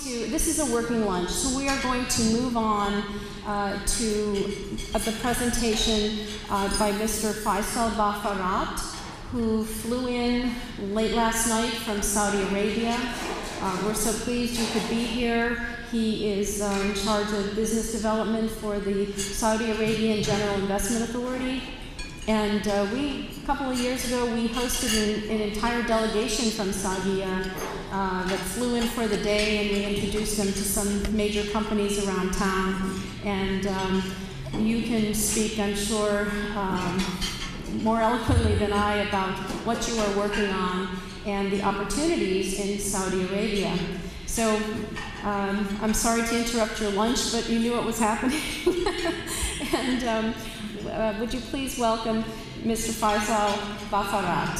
This is a working lunch, so we are going to move on to the presentation by Mr. Faisal Bafarat, who flew in late last night from Saudi Arabia. We're so pleased you could be here. He is in charge of business development for the Saudi Arabian General Investment Authority. And a couple of years ago, we hosted an entire delegation from SAGIA that flew in for the day, and we introduced them to some major companies around town. And you can speak, I'm sure, more eloquently than I about what you are working on and the opportunities in Saudi Arabia. So I'm sorry to interrupt your lunch, but you knew what was happening. And would you please welcome Mr. Faisal Bafarat.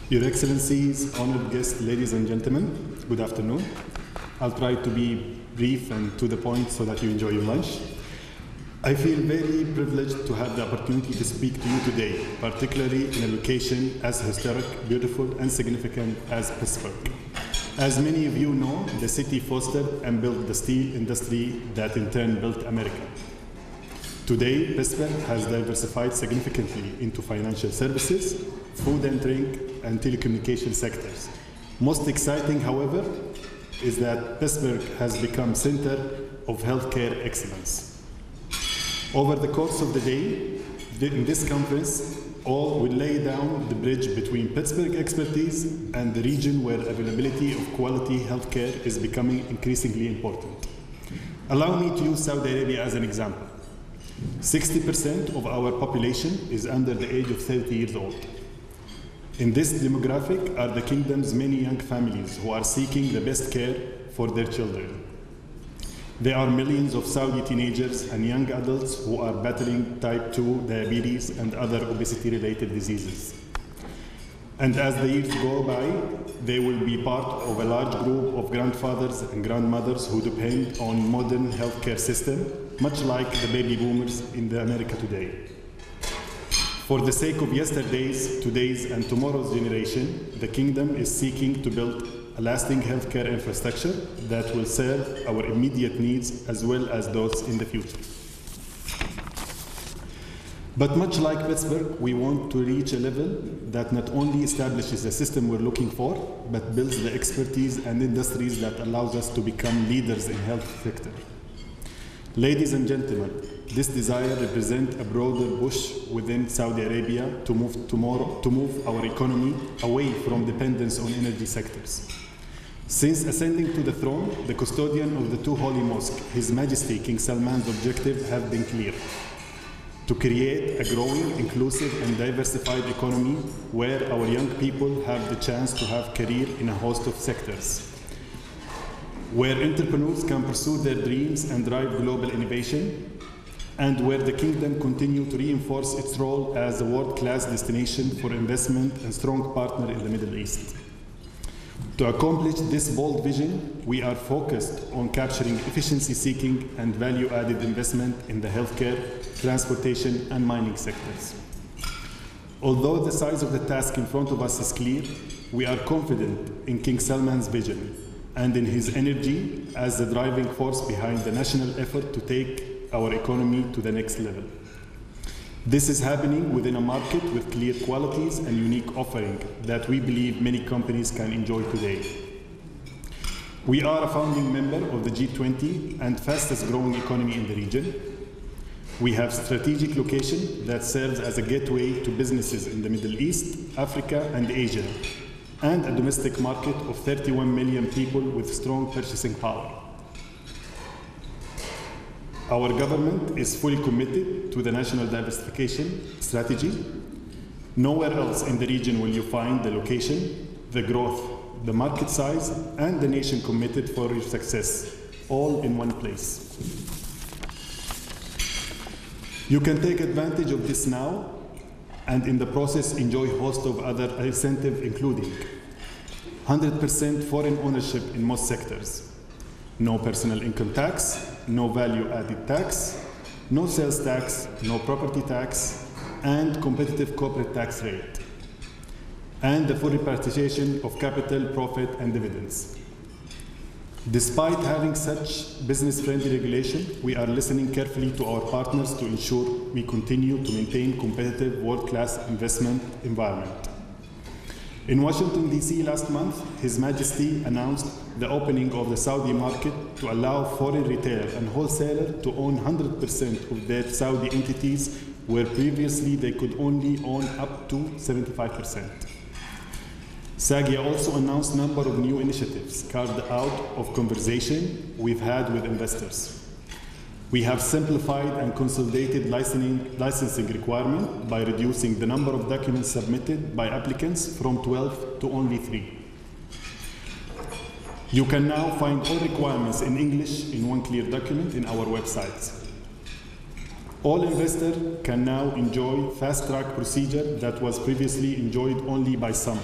Your Excellencies, honored guests, ladies and gentlemen, good afternoon. I'll try to be brief and to the point so that you enjoy your lunch. I feel very privileged to have the opportunity to speak to you today, particularly in a location as historic, beautiful, and significant as Pittsburgh. As many of you know, the city fostered and built the steel industry that in turn built America. Today, Pittsburgh has diversified significantly into financial services, food and drink, and telecommunication sectors. Most exciting, however, is that Pittsburgh has become center of healthcare excellence. Over the course of the day, in this conference, all will lay down the bridge between Pittsburgh expertise and the region where availability of quality healthcare is becoming increasingly important. Allow me to use Saudi Arabia as an example. 60% of our population is under the age of 30 years old. In this demographic are the kingdom's many young families who are seeking the best care for their children. There are millions of Saudi teenagers and young adults who are battling type 2 diabetes and other obesity-related diseases. And as the years go by, they will be part of a large group of grandfathers and grandmothers who depend on modern healthcare system, much like the baby boomers in the America today. For the sake of yesterday's, today's, and tomorrow's generation, the kingdom is seeking to build a lasting healthcare infrastructure that will serve our immediate needs as well as those in the future. But much like Pittsburgh, we want to reach a level that not only establishes the system we're looking for, but builds the expertise and industries that allows us to become leaders in health sector. Ladies and gentlemen, this desire represents a broader push within Saudi Arabia to move our economy away from dependence on energy sectors. Since ascending to the throne, the custodian of the two holy mosques, His Majesty King Salman's objectives have been clear: to create a growing, inclusive, and diversified economy where our young people have the chance to have career in a host of sectors, where entrepreneurs can pursue their dreams and drive global innovation, and where the kingdom continues to reinforce its role as a world-class destination for investment and strong partner in the Middle East. To accomplish this bold vision, we are focused on capturing efficiency-seeking and value-added investment in the healthcare, transportation, and mining sectors. Although the size of the task in front of us is clear, we are confident in King Salman's vision and in his energy as the driving force behind the national effort to take our economy to the next level. This is happening within a market with clear qualities and unique offering that we believe many companies can enjoy today. We are a founding member of the G20 and fastest growing economy in the region. We have strategic location that serves as a gateway to businesses in the Middle East, Africa, and Asia, and a domestic market of 31 million people with strong purchasing power. Our government is fully committed to the national diversification strategy. Nowhere else in the region will you find the location, the growth, the market size, and the nation committed for your success, all in one place. You can take advantage of this now, and in the process enjoy a host of other incentives, including 100% foreign ownership in most sectors, no personal income tax, no value-added tax, no sales tax, no property tax, and competitive corporate tax rate, and the full repatriation of capital, profit, and dividends. Despite having such business-friendly regulation, we are listening carefully to our partners to ensure we continue to maintain competitive world-class investment environment. In Washington, D.C. last month, His Majesty announced the opening of the Saudi market to allow foreign retailer and wholesaler to own 100% of their Saudi entities, where previously they could only own up to 75%. SAGIA also announced a number of new initiatives carved out of conversation we've had with investors. We have simplified and consolidated licensing requirement by reducing the number of documents submitted by applicants from 12 to only 3. You can now find all requirements in English in one clear document in our website. All investors can now enjoy fast-track procedure that was previously enjoyed only by some.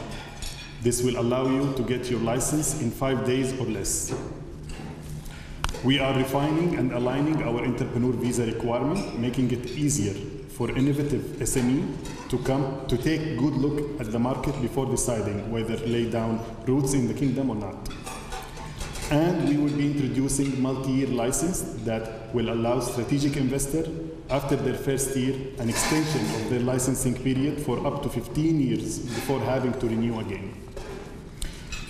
This will allow you to get your license in 5 days or less. We are refining and aligning our entrepreneur visa requirement, making it easier for innovative SME to take a good look at the market before deciding whether to lay down roots in the kingdom or not. And we will be introducing multi-year license that will allow strategic investors after their first year an extension of their licensing period for up to 15 years before having to renew again.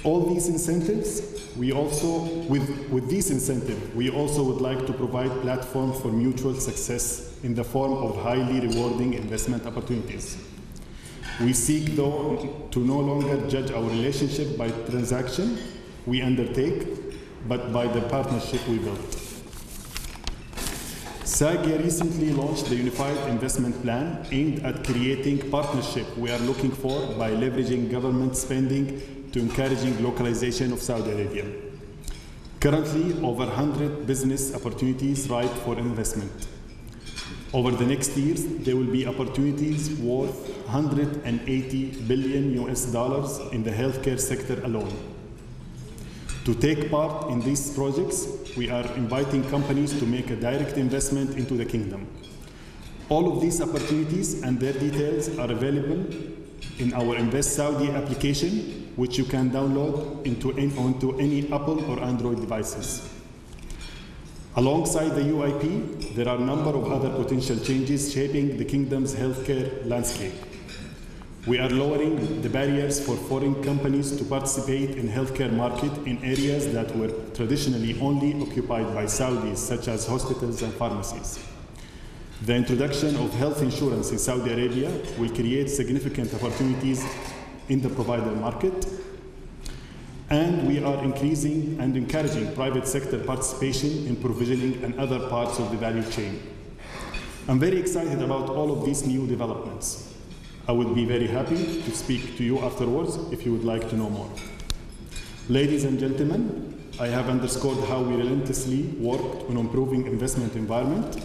All these incentives, with these incentives, we also would like to provide platform for mutual success in the form of highly rewarding investment opportunities. We seek, though, to no longer judge our relationship by transaction we undertake, but by the partnership we built. SAGIA recently launched the Unified Investment Plan aimed at creating partnership we are looking for by leveraging government spending to encouraging localization of Saudi Arabia. Currently, over 100 business opportunities ripe for investment. Over the next years, there will be opportunities worth $180 billion in the healthcare sector alone. To take part in these projects, we are inviting companies to make a direct investment into the kingdom. All of these opportunities and their details are available in our Invest Saudi application, which you can download onto any Apple or Android devices. Alongside the UIP, there are a number of other potential changes shaping the kingdom's healthcare landscape. We are lowering the barriers for foreign companies to participate in healthcare market in areas that were traditionally only occupied by Saudis, such as hospitals and pharmacies. The introduction of health insurance in Saudi Arabia will create significant opportunities in the provider market, and we are increasing and encouraging private sector participation in provisioning and other parts of the value chain. I'm very excited about all of these new developments. I would be very happy to speak to you afterwards if you would like to know more. Ladies and gentlemen, I have underscored how we relentlessly worked on improving investment environment.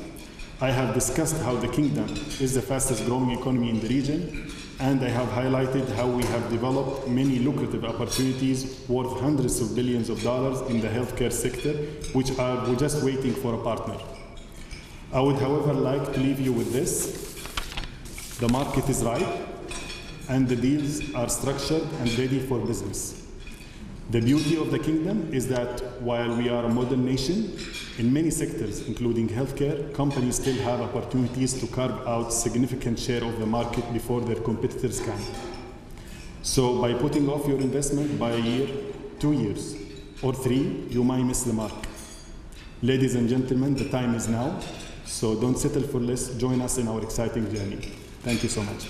I have discussed how the kingdom is the fastest growing economy in the region, and I have highlighted how we have developed many lucrative opportunities worth hundreds of billions of dollars in the healthcare sector, which we're just waiting for a partner. I would, however, like to leave you with this. The market is ripe, and the deals are structured and ready for business. The beauty of the kingdom is that while we are a modern nation, in many sectors, including healthcare, companies still have opportunities to carve out significant share of the market before their competitors can. So by putting off your investment by a year, 2 years, or 3, you might miss the mark. Ladies and gentlemen, the time is now, so don't settle for less. Join us in our exciting journey. Thank you so much.